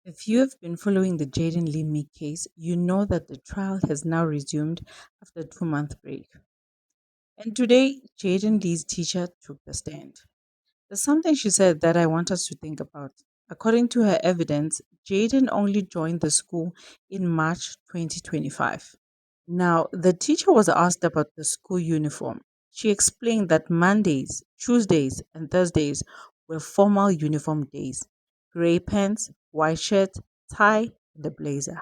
If you have been following the Jaden Lee Meek case, you know that the trial has now resumed after a 2 month break. And today, Jaden Lee's teacher took the stand. There's something she said that I want us to think about. According to her evidence, Jaden only joined the school in March 2025. Now, the teacher was asked about the school uniform. She explained that Mondays, Tuesdays, and Thursdays were formal uniform days: grey pants, white shirt, tie, and a blazer.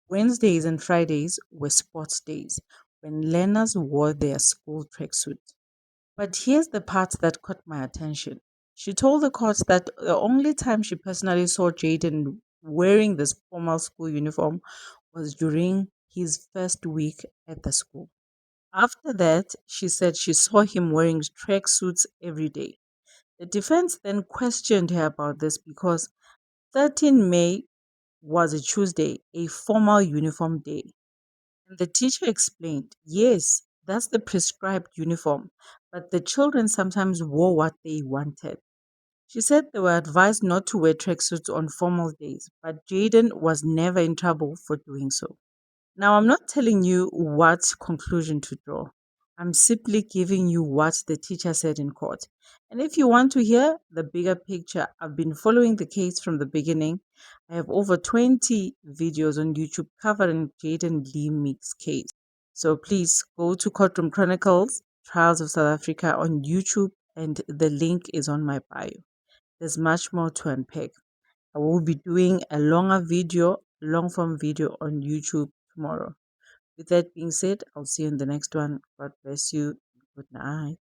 Wednesdays and Fridays were sports days when learners wore their school tracksuit. But here's the part that caught my attention. She told the court that the only time she personally saw Jaden wearing this formal school uniform was during his first week at the school. After that, she said she saw him wearing tracksuits every day. The defense then questioned her about this because 13 May was a Tuesday, a formal uniform day. And the teacher explained, yes, that's the prescribed uniform, but the children sometimes wore what they wanted. She said they were advised not to wear tracksuits on formal days, but Jaden was never in trouble for doing so. Now, I'm not telling you what conclusion to draw. I'm simply giving you what the teacher said in court. And if you want to hear the bigger picture, I've been following the case from the beginning. I have over 20 videos on YouTube covering Jaden Lee Meek's case. So please go to Courtroom Chronicles, Trials of South Africa on YouTube, and the link is on my bio. There's much more to unpack. I will be doing a longer video, long form video on YouTube tomorrow. With that being said, I'll see you in the next one. God bless you. Good night.